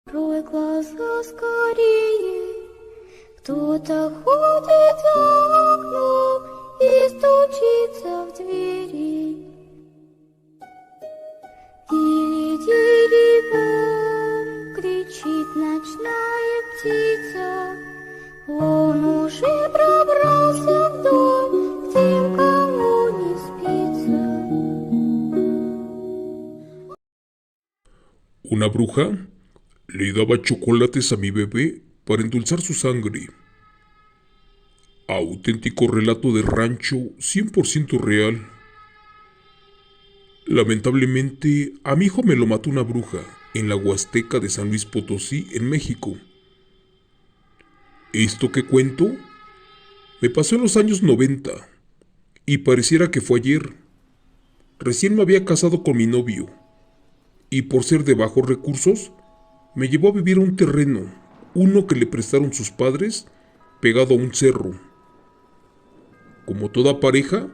Открой глаза скорее, кто-то ходит за окном и стучится в двери. Тири-тири-бом, кричит ночная птица, он уже пробрался в дом, к тем, кому не спится. Una bruja le daba chocolates a mi bebé para endulzar su sangre. Auténtico relato de rancho 100% real. Lamentablemente, a mi hijo me lo mató una bruja en la Huasteca de San Luis Potosí, en México. Esto que cuento me pasó en los años 90 y pareciera que fue ayer. Recién me había casado con mi novio y por ser de bajos recursos, me llevó a vivir a un terreno, uno que le prestaron sus padres, pegado a un cerro. Como toda pareja,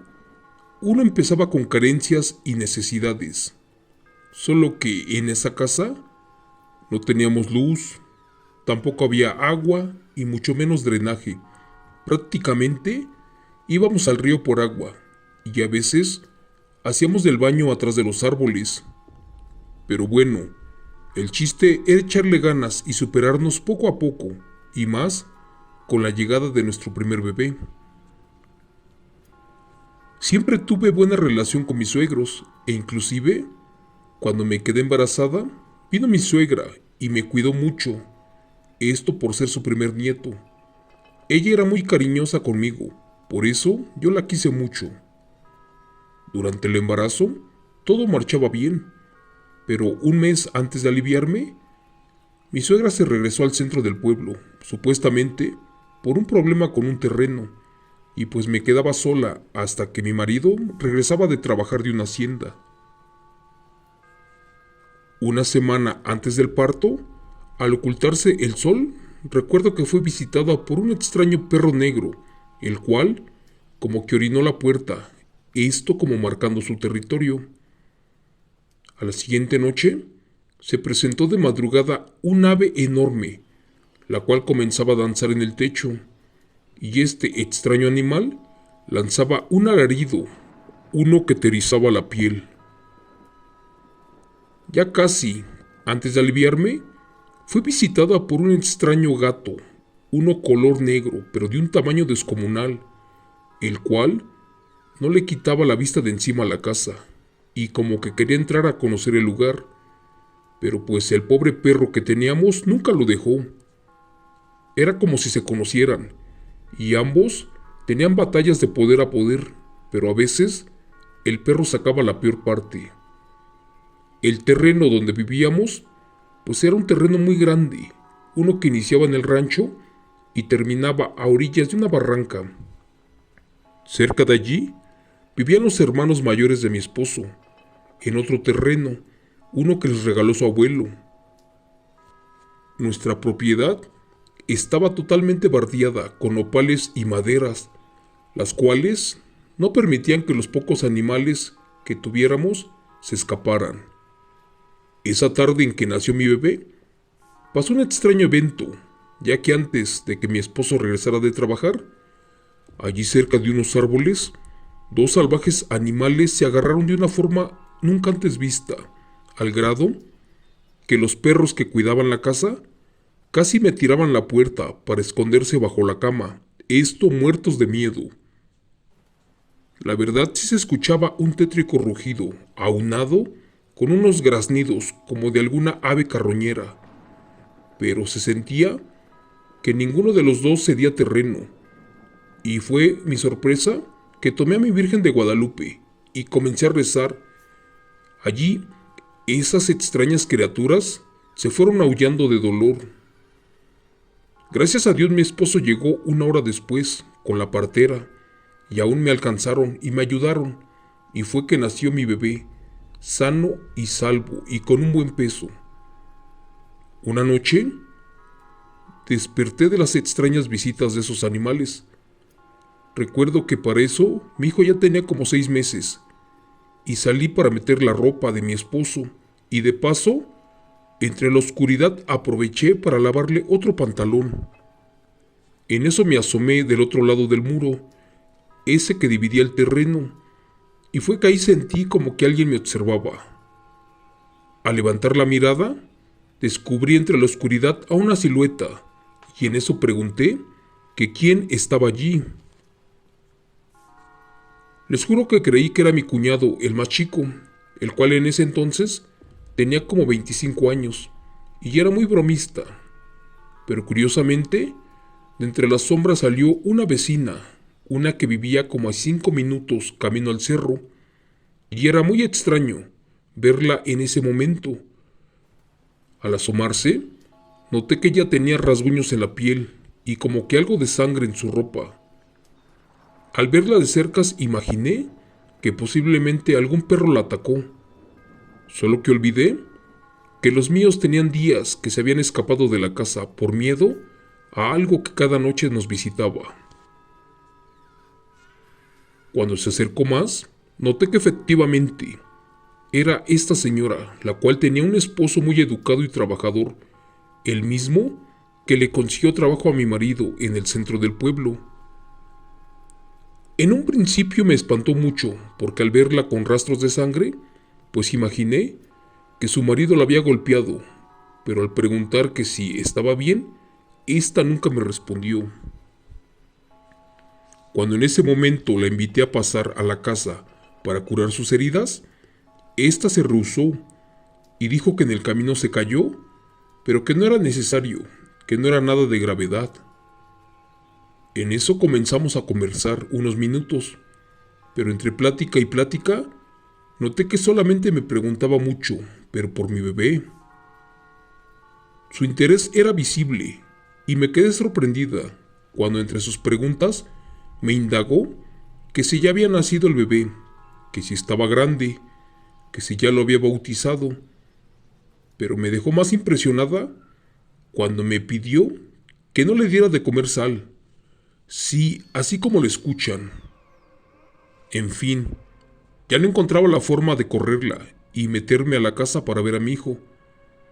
uno empezaba con carencias y necesidades. Solo que en esa casa no teníamos luz, tampoco había agua y mucho menos drenaje. Prácticamente íbamos al río por agua y a veces hacíamos del baño atrás de los árboles. Pero bueno, el chiste era echarle ganas y superarnos poco a poco, y más con la llegada de nuestro primer bebé. Siempre tuve buena relación con mis suegros, e inclusive, cuando me quedé embarazada, vino mi suegra y me cuidó mucho, esto por ser su primer nieto. Ella era muy cariñosa conmigo, por eso yo la quise mucho. Durante el embarazo, todo marchaba bien. Pero un mes antes de aliviarme, mi suegra se regresó al centro del pueblo, supuestamente por un problema con un terreno, y pues me quedaba sola hasta que mi marido regresaba de trabajar de una hacienda. Una semana antes del parto, al ocultarse el sol, recuerdo que fue visitada por un extraño perro negro, el cual como que orinó la puerta, esto como marcando su territorio. A la siguiente noche, se presentó de madrugada un ave enorme, la cual comenzaba a danzar en el techo, y este extraño animal lanzaba un alarido, uno que te erizaba la piel. Ya casi, antes de aliviarme, fui visitada por un extraño gato, uno color negro, pero de un tamaño descomunal, el cual no le quitaba la vista de encima a la casa, y como que quería entrar a conocer el lugar, pero pues el pobre perro que teníamos nunca lo dejó. Era como si se conocieran, y ambos tenían batallas de poder a poder, pero a veces el perro sacaba la peor parte. El terreno donde vivíamos, pues era un terreno muy grande, uno que iniciaba en el rancho y terminaba a orillas de una barranca. Cerca de allí vivían los hermanos mayores de mi esposo, en otro terreno, uno que les regaló su abuelo. Nuestra propiedad estaba totalmente bardeada con nopales y maderas, las cuales no permitían que los pocos animales que tuviéramos se escaparan. Esa tarde en que nació mi bebé, pasó un extraño evento, ya que antes de que mi esposo regresara de trabajar, allí cerca de unos árboles, dos salvajes animales se agarraron de una forma nunca antes vista, al grado que los perros que cuidaban la casa casi me tiraban la puerta para esconderse bajo la cama, esto muertos de miedo. La verdad sí se escuchaba un tétrico rugido, aunado con unos graznidos como de alguna ave carroñera, pero se sentía que ninguno de los dos cedía terreno, y fue mi sorpresa que tomé a mi Virgen de Guadalupe y comencé a rezar. Allí, esas extrañas criaturas se fueron aullando de dolor. Gracias a Dios mi esposo llegó una hora después con la partera y aún me alcanzaron y me ayudaron, y fue que nació mi bebé, sano y salvo y con un buen peso. Una noche, desperté de las extrañas visitas de esos animales. Recuerdo que para eso mi hijo ya tenía como 6 meses, y salí para meter la ropa de mi esposo y de paso Entre la oscuridad aproveché para lavarle otro pantalón. En eso me asomé del otro lado del muro, ese que dividía el terreno, y fue que ahí sentí como que alguien me observaba. Al levantar la mirada, descubrí entre la oscuridad a una silueta, y en eso pregunté que quién estaba allí. Les juro que creí que era mi cuñado, el más chico, el cual en ese entonces tenía como 25 años, y era muy bromista. Pero curiosamente, de entre las sombras salió una vecina, una que vivía como a 5 minutos camino al cerro, y era muy extraño verla en ese momento. Al asomarse, noté que ella tenía rasguños en la piel y como que algo de sangre en su ropa. Al verla de cerca imaginé que posiblemente algún perro la atacó, solo que olvidé que los míos tenían días que se habían escapado de la casa por miedo a algo que cada noche nos visitaba. Cuando se acercó más, noté que efectivamente era esta señora, la cual tenía un esposo muy educado y trabajador, el mismo que le consiguió trabajo a mi marido en el centro del pueblo. En un principio me espantó mucho, porque al verla con rastros de sangre, pues imaginé que su marido la había golpeado, pero al preguntar que si estaba bien, esta nunca me respondió. Cuando en ese momento la invité a pasar a la casa para curar sus heridas, esta se rehusó y dijo que en el camino se cayó, pero que no era necesario, que no era nada de gravedad. En eso comenzamos a conversar unos minutos, pero entre plática y plática, noté que solamente me preguntaba mucho, pero por mi bebé. Su interés era visible, y me quedé sorprendida cuando entre sus preguntas me indagó que si ya había nacido el bebé, que si estaba grande, que si ya lo había bautizado, pero me dejó más impresionada cuando me pidió que no le diera de comer sal. Sí, así como lo escuchan. En fin, ya no encontraba la forma de correrla y meterme a la casa para ver a mi hijo,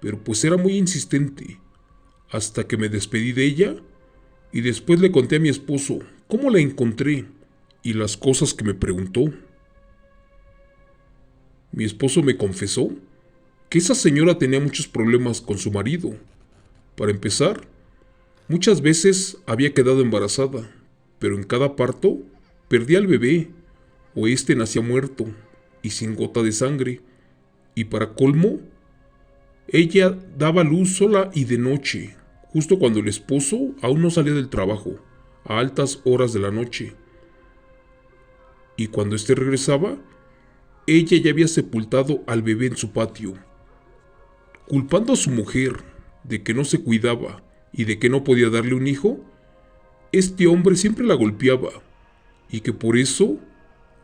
pero pues era muy insistente, hasta que me despedí de ella y después le conté a mi esposo cómo la encontré y las cosas que me preguntó. Mi esposo me confesó que esa señora tenía muchos problemas con su marido. Para empezar, muchas veces había quedado embarazada, pero en cada parto perdía al bebé, o éste nacía muerto y sin gota de sangre, y para colmo, ella daba luz sola y de noche, justo cuando el esposo aún no salía del trabajo, a altas horas de la noche. Y cuando éste regresaba, ella ya había sepultado al bebé en su patio. Culpando a su mujer de que no se cuidaba y de que no podía darle un hijo, este hombre siempre la golpeaba, y que por eso,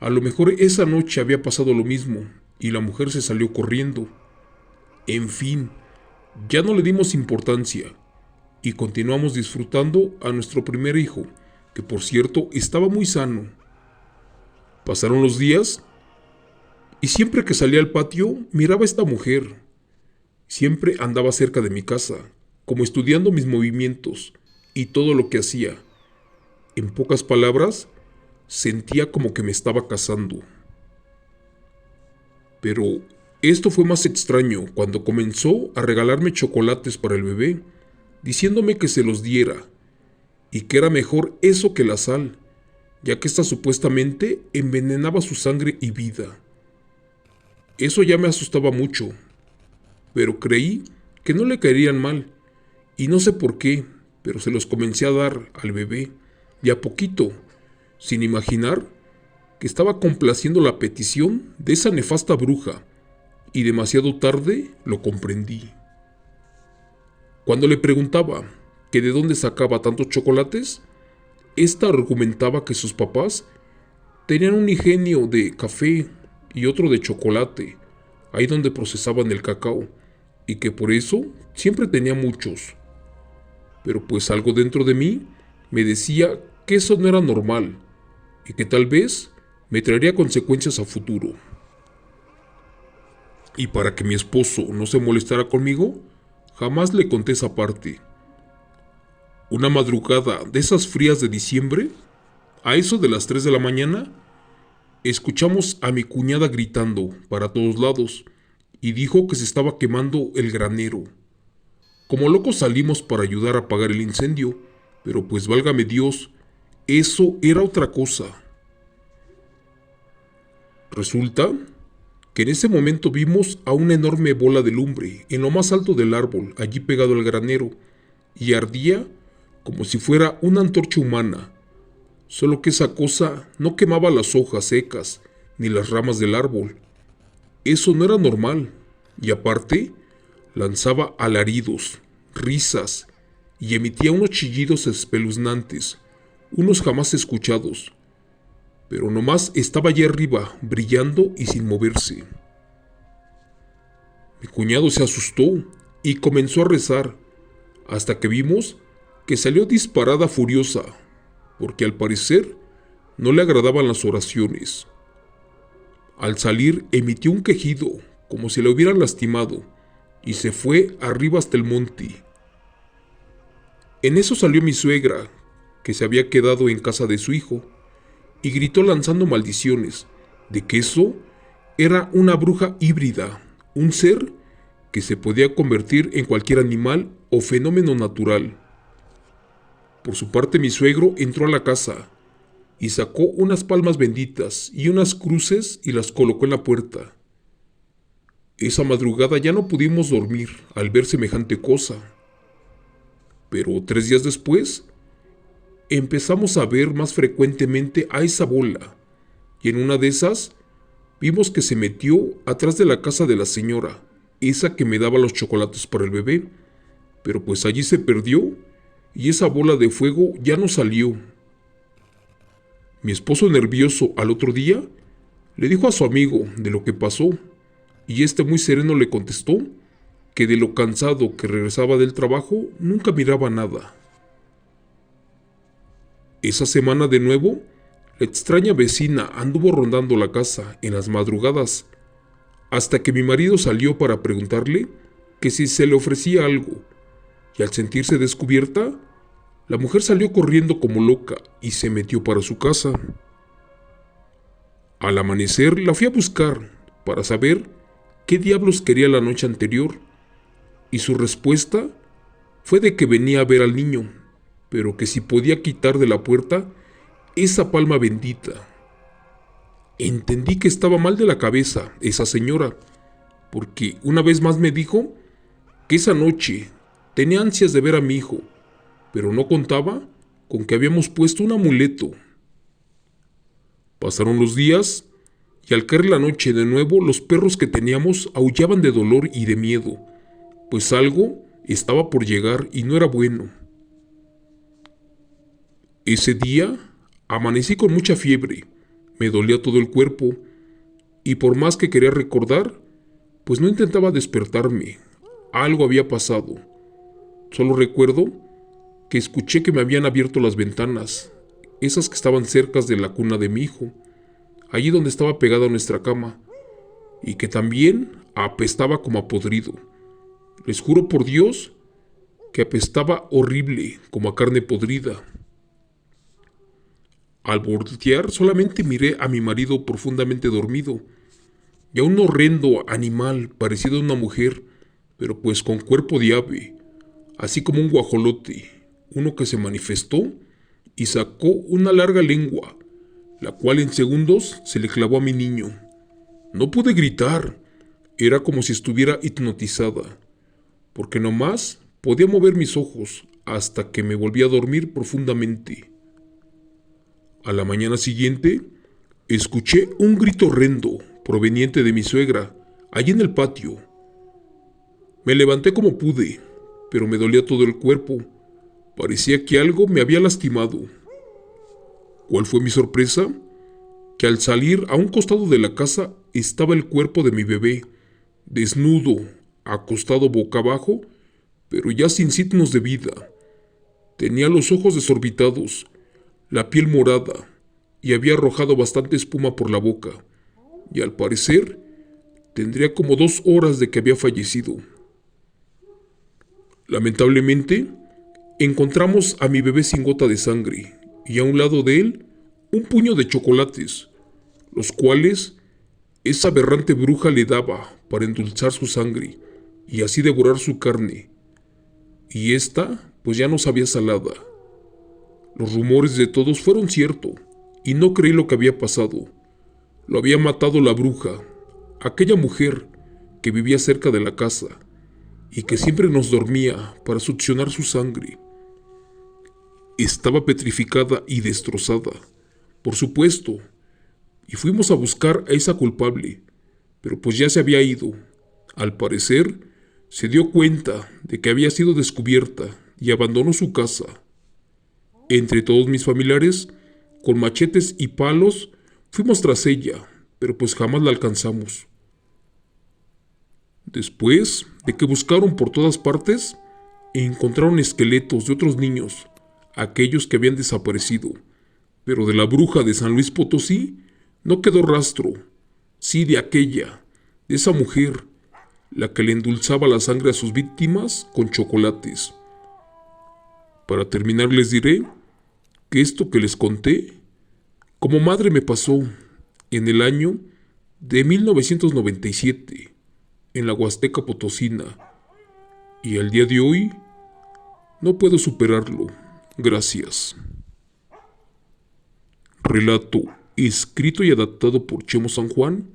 a lo mejor esa noche había pasado lo mismo, y la mujer se salió corriendo. En fin, ya no le dimos importancia, y continuamos disfrutando a nuestro primer hijo, que por cierto estaba muy sano. Pasaron los días, y siempre que salía al patio miraba a esta mujer. Siempre andaba cerca de mi casa, como estudiando mis movimientos y todo lo que hacía. En pocas palabras, sentía como que me estaba cazando. Pero esto fue más extraño cuando comenzó a regalarme chocolates para el bebé, diciéndome que se los diera, y que era mejor eso que la sal, ya que ésta supuestamente envenenaba su sangre y vida. Eso ya me asustaba mucho, pero creí que no le caerían mal, y no sé por qué, pero se los comencé a dar al bebé, y a poquito, sin imaginar que estaba complaciendo la petición de esa nefasta bruja, y demasiado tarde lo comprendí. Cuando le preguntaba que de dónde sacaba tantos chocolates, esta argumentaba que sus papás tenían un ingenio de café y otro de chocolate, ahí donde procesaban el cacao, y que por eso siempre tenía muchos. Pero pues algo dentro de mí me decía que eso no era normal, y que tal vez me traería consecuencias a futuro. Y para que mi esposo no se molestara conmigo, jamás le conté esa parte. Una madrugada de esas frías de diciembre, a eso de las 3 de la mañana, escuchamos a mi cuñada gritando para todos lados y dijo que se estaba quemando el granero. Como locos salimos para ayudar a apagar el incendio, pero pues válgame Dios, eso era otra cosa. Resulta que en ese momento vimos a una enorme bola de lumbre en lo más alto del árbol, allí pegado al granero, y ardía como si fuera una antorcha humana, solo que esa cosa no quemaba las hojas secas ni las ramas del árbol. Eso no era normal, y aparte, lanzaba alaridos, risas, y emitía unos chillidos espeluznantes, unos jamás escuchados, pero nomás estaba allí arriba, brillando y sin moverse. Mi cuñado se asustó y comenzó a rezar, hasta que vimos que salió disparada furiosa, porque al parecer no le agradaban las oraciones. Al salir emitió un quejido, como si le hubieran lastimado, y se fue arriba hasta el monte. En eso salió mi suegra, que se había quedado en casa de su hijo, y gritó lanzando maldiciones, de que eso era una bruja híbrida, un ser que se podía convertir en cualquier animal o fenómeno natural. Por su parte mi suegro entró a la casa y sacó unas palmas benditas y unas cruces y las colocó en la puerta. Esa madrugada ya no pudimos dormir al ver semejante cosa. Pero 3 días después, empezamos a ver más frecuentemente a esa bola, y en una de esas vimos que se metió atrás de la casa de la señora, esa que me daba los chocolates para el bebé, pero pues allí se perdió y esa bola de fuego ya no salió. Mi esposo, nervioso, al otro día le dijo a su amigo de lo que pasó, y este muy sereno le contestó que de lo cansado que regresaba del trabajo nunca miraba nada. Esa semana de nuevo, la extraña vecina anduvo rondando la casa en las madrugadas, hasta que mi marido salió para preguntarle que si se le ofrecía algo, y al sentirse descubierta, la mujer salió corriendo como loca y se metió para su casa. Al amanecer la fui a buscar para saber qué diablos quería la noche anterior, y su respuesta fue de que venía a ver al niño, pero que si podía quitar de la puerta esa palma bendita. Entendí que estaba mal de la cabeza esa señora, porque una vez más me dijo que esa noche tenía ansias de ver a mi hijo, pero no contaba con que habíamos puesto un amuleto. Pasaron los días y al caer la noche de nuevo los perros que teníamos aullaban de dolor y de miedo, pues algo estaba por llegar y no era bueno. Ese día amanecí con mucha fiebre, me dolía todo el cuerpo, y por más que quería recordar, pues no intentaba despertarme. Algo había pasado. Solo recuerdo que escuché que me habían abierto las ventanas, esas que estaban cerca de la cuna de mi hijo, allí donde estaba pegada nuestra cama, y que también apestaba como a podrido. Les juro por Dios que apestaba horrible, como a carne podrida. Al voltear solamente miré a mi marido profundamente dormido, y a un horrendo animal parecido a una mujer, pero pues con cuerpo de ave, así como un guajolote, uno que se manifestó y sacó una larga lengua, la cual en segundos se le clavó a mi niño. No pude gritar, era como si estuviera hipnotizada, porque nomás podía mover mis ojos hasta que me volví a dormir profundamente. A la mañana siguiente, escuché un grito horrendo proveniente de mi suegra, allí en el patio. Me levanté como pude, pero me dolía todo el cuerpo. Parecía que algo me había lastimado. ¿Cuál fue mi sorpresa? Que al salir a un costado de la casa estaba el cuerpo de mi bebé, desnudo, acostado boca abajo, pero ya sin signos de vida. Tenía los ojos desorbitados, la piel morada, y había arrojado bastante espuma por la boca, y al parecer Tendría como 2 horas de que había fallecido. Lamentablemente, encontramos a mi bebé sin gota de sangre y a un lado de él un puño de chocolates, los cuales esa aberrante bruja le daba para endulzar su sangre y así devorar su carne. Y esta, pues ya no sabía salada. Los rumores de todos fueron cierto, y no creí lo que había pasado. Lo había matado la bruja, aquella mujer que vivía cerca de la casa y que siempre nos dormía para succionar su sangre. Estaba petrificada y destrozada, por supuesto, y fuimos a buscar a esa culpable, pero pues ya se había ido. Al parecer, se dio cuenta de que había sido descubierta y abandonó su casa. Entre todos mis familiares, con machetes y palos, fuimos tras ella, pero pues jamás la alcanzamos. Después de que buscaron por todas partes, encontraron esqueletos de otros niños, aquellos que habían desaparecido, pero de la bruja de San Luis Potosí no quedó rastro. Sí, de aquella, de esa mujer, la que le endulzaba la sangre a sus víctimas con chocolates. Para terminar les diré que esto que les conté, como madre me pasó en el año de 1997, en la Huasteca Potosina, y al día de hoy no puedo superarlo. Gracias. Relato escrito y adaptado por Chemo San Juan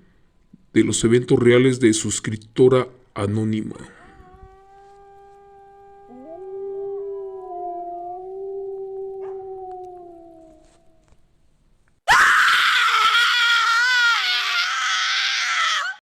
de los eventos reales de suscriptora anónima.